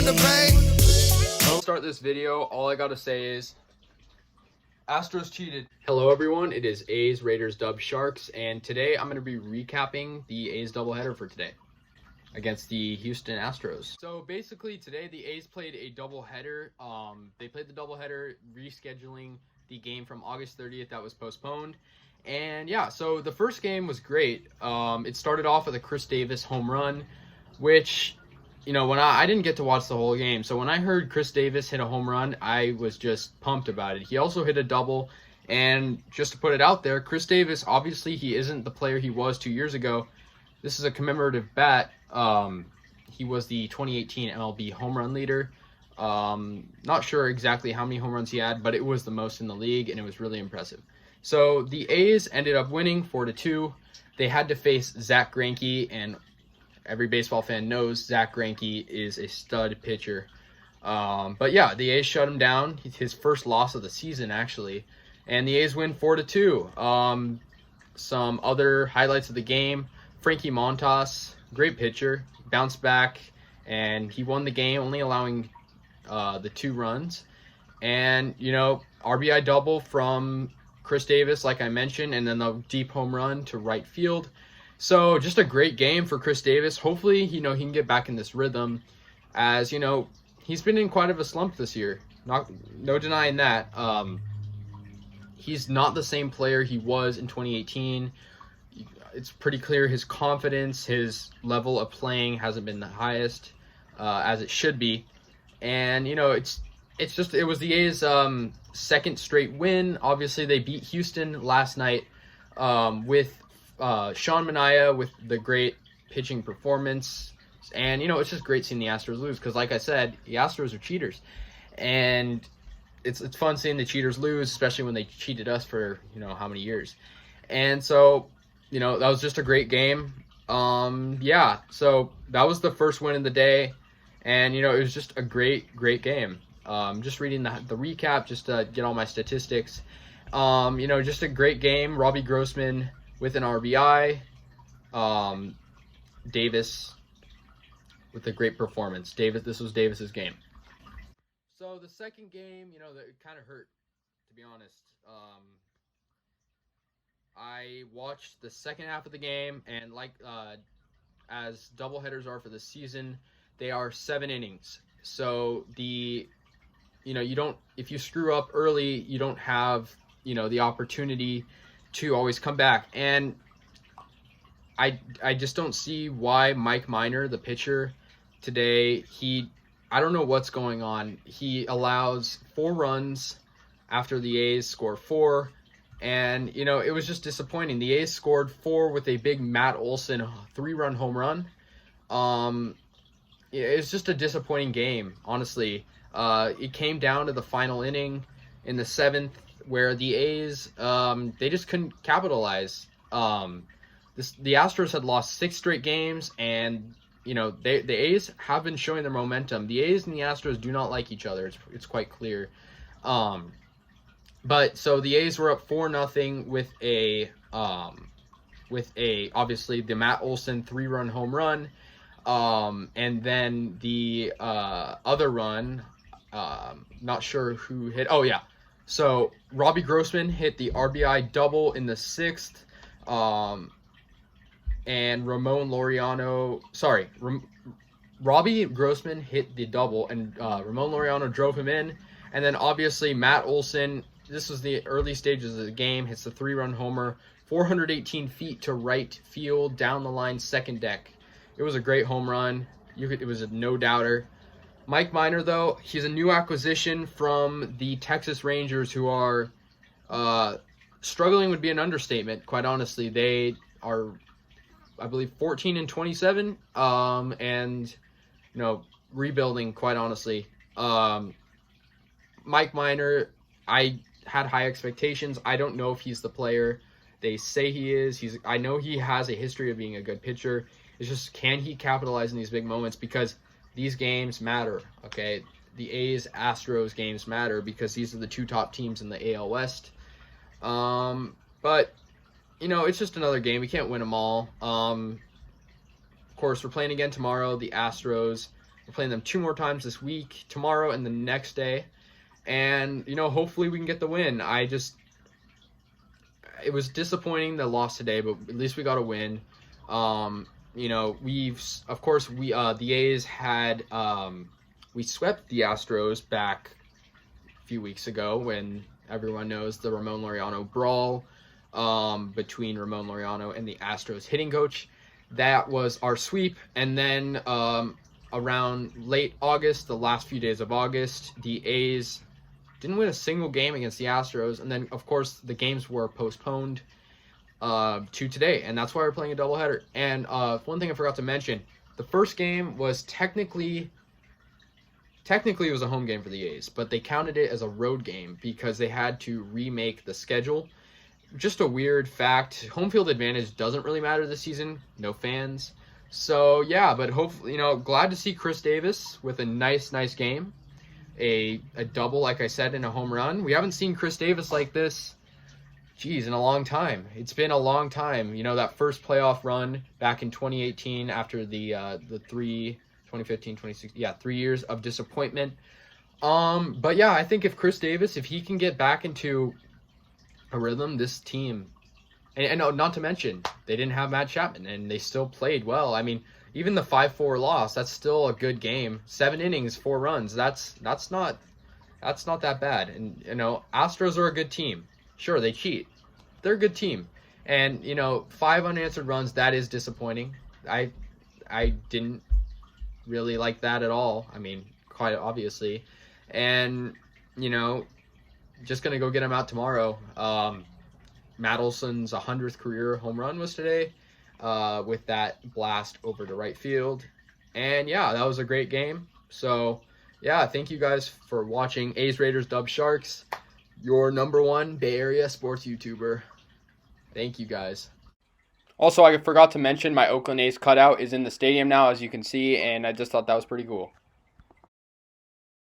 the bank. I'll start this video. All I gotta say is Astros cheated. Hello everyone, it is A's, Raiders, Dubs, Sharks, and today I'm going to be recapping the A's doubleheader for today against the Houston Astros. So basically today the A's played a doubleheader. They played the doubleheader, rescheduling the game from August 30th that was postponed. And yeah, so the first game was great. It started off with a Chris Davis home run, which, you know, when I didn't get to watch the whole game, so when I heard Chris Davis hit a home run, I was just pumped about it. He also hit a double, and just to put it out there, Chris Davis, obviously he isn't the player he was 2 years ago. This is a commemorative bat. He was the 2018 MLB home run leader. Not sure exactly how many home runs he had, but it was the most in the league, and it was really impressive. So the A's ended up winning 4-2. They had to face Zack Greinke, and every baseball fan knows Zack Greinke is a stud pitcher. But yeah, the A's shut him down. His first loss of the season, actually. And the A's win 4-2. Some other highlights of the game. Frankie Montas, great pitcher, bounced back, and he won the game, only allowing the 2 runs. And, you know, RBI double from Chris Davis, like I mentioned, and then the deep home run to right field. So just a great game for Chris Davis. Hopefully, you know, he can get back in this rhythm, as, you know, he's been in quite of a slump this year. No denying that. He's not the same player he was in 2018. It's pretty clear his confidence, his level of playing hasn't been the highest as it should be. And, you know, it was the A's second straight win. Obviously, they beat Houston last night with Sean Manaea with the great pitching performance. And, you know, it's just great seeing the Astros lose because, like I said, the Astros are cheaters. And it's fun seeing the cheaters lose, especially when they cheated us for, you know, how many years. And so, you know, that was just a great game. Yeah, so that was the first win of the day. And, you know, it was just a great game. Just reading the recap just to get all my statistics. You know, just a great game. Robbie Grossman with an RBI. Davis with a great performance. This was Davis's game. So the second game, you know, that kind of hurt, to be honest. I watched the second half of the game, and like as doubleheaders are for the season, they are 7 innings. So you know, if you screw up early, you don't have, you know, the opportunity to always come back. And I just don't see why Mike Minor, the pitcher today, I don't know what's going on. He allows 4 runs after the A's score 4. And, you know, it was just disappointing. The A's scored 4 with a big Matt Olson 3-run home run. It's just a disappointing game, honestly. It came down to the final inning in the 7th where the A's, they just couldn't capitalize. The Astros had lost 6 straight games, and, you know, the A's have been showing their momentum. The A's and the Astros do not like each other. It's quite clear. But so the A's were up 4-0 with obviously the Matt Olson 3-run home run. And then the other run, not sure who hit. Oh, yeah. So Robbie Grossman hit the RBI double in the 6th. And Robbie Grossman hit the double, and Ramon Laureano drove him in. And then obviously Matt Olson, this was the early stages of the game, hits the 3-run homer, 418 feet to right field, down the line, second deck. It was a great home run. It was a no-doubter. Mike Minor, though, he's a new acquisition from the Texas Rangers, who are struggling would be an understatement, quite honestly. They are, I believe, 14-27, and, you know, rebuilding, quite honestly. Mike Minor, I had high expectations. I don't know if he's the player they say he is. I know he has a history of being a good pitcher. It's just, can he capitalize in these big moments? Because these games matter, okay? The A's, Astros games matter because these are the 2 top teams in the AL West. But, you know, it's just another game. We can't win them all. Of course, we're playing again tomorrow, the Astros. We're playing them 2 more times this week, tomorrow and the next day. And, you know, hopefully we can get the win. It was disappointing the loss today, but at least we got a win. You know, the A's had, we swept the Astros back a few weeks ago when everyone knows the Ramon Laureano brawl between Ramon Laureano and the Astros hitting coach. That was our sweep. And then around late August, the last few days of August, the A's didn't win a single game against the Astros. And then, of course, the games were postponed to today. And that's why we're playing a doubleheader. And one thing I forgot to mention, the first game was technically it was a home game for the A's, but they counted it as a road game because they had to remake the schedule. Just a weird fact. Home field advantage doesn't really matter this season. No fans. So, yeah, but hopefully, you know, glad to see Chris Davis with a nice game. A double, like I said, and a home run. We haven't seen Chris Davis like this, in a long time. It's been a long time. You know, that first playoff run back in 2018 after the 2015, 2016, 3 years of disappointment. But yeah, I think if Chris Davis, if he can get back into a rhythm, this team, and not to mention, they didn't have Matt Chapman, and they still played well. I mean, even the 5-4 loss, that's still a good game. 7 innings, 4 runs. That's not that bad. And, you know, Astros are a good team. Sure, they cheat. They're a good team. And, you know, 5 unanswered runs, that is disappointing. I didn't really like that at all. I mean, quite obviously. And, you know, just going to go get him out tomorrow. Matt Olson's 100th career home run was today with that blast over to right field. And, yeah, that was a great game. So, yeah, thank you guys for watching A's Raiders Dub Sharks, your #1 Bay Area sports YouTuber. Thank you, guys. Also, I forgot to mention my Oakland A's cutout is in the stadium now, as you can see, and I just thought that was pretty cool.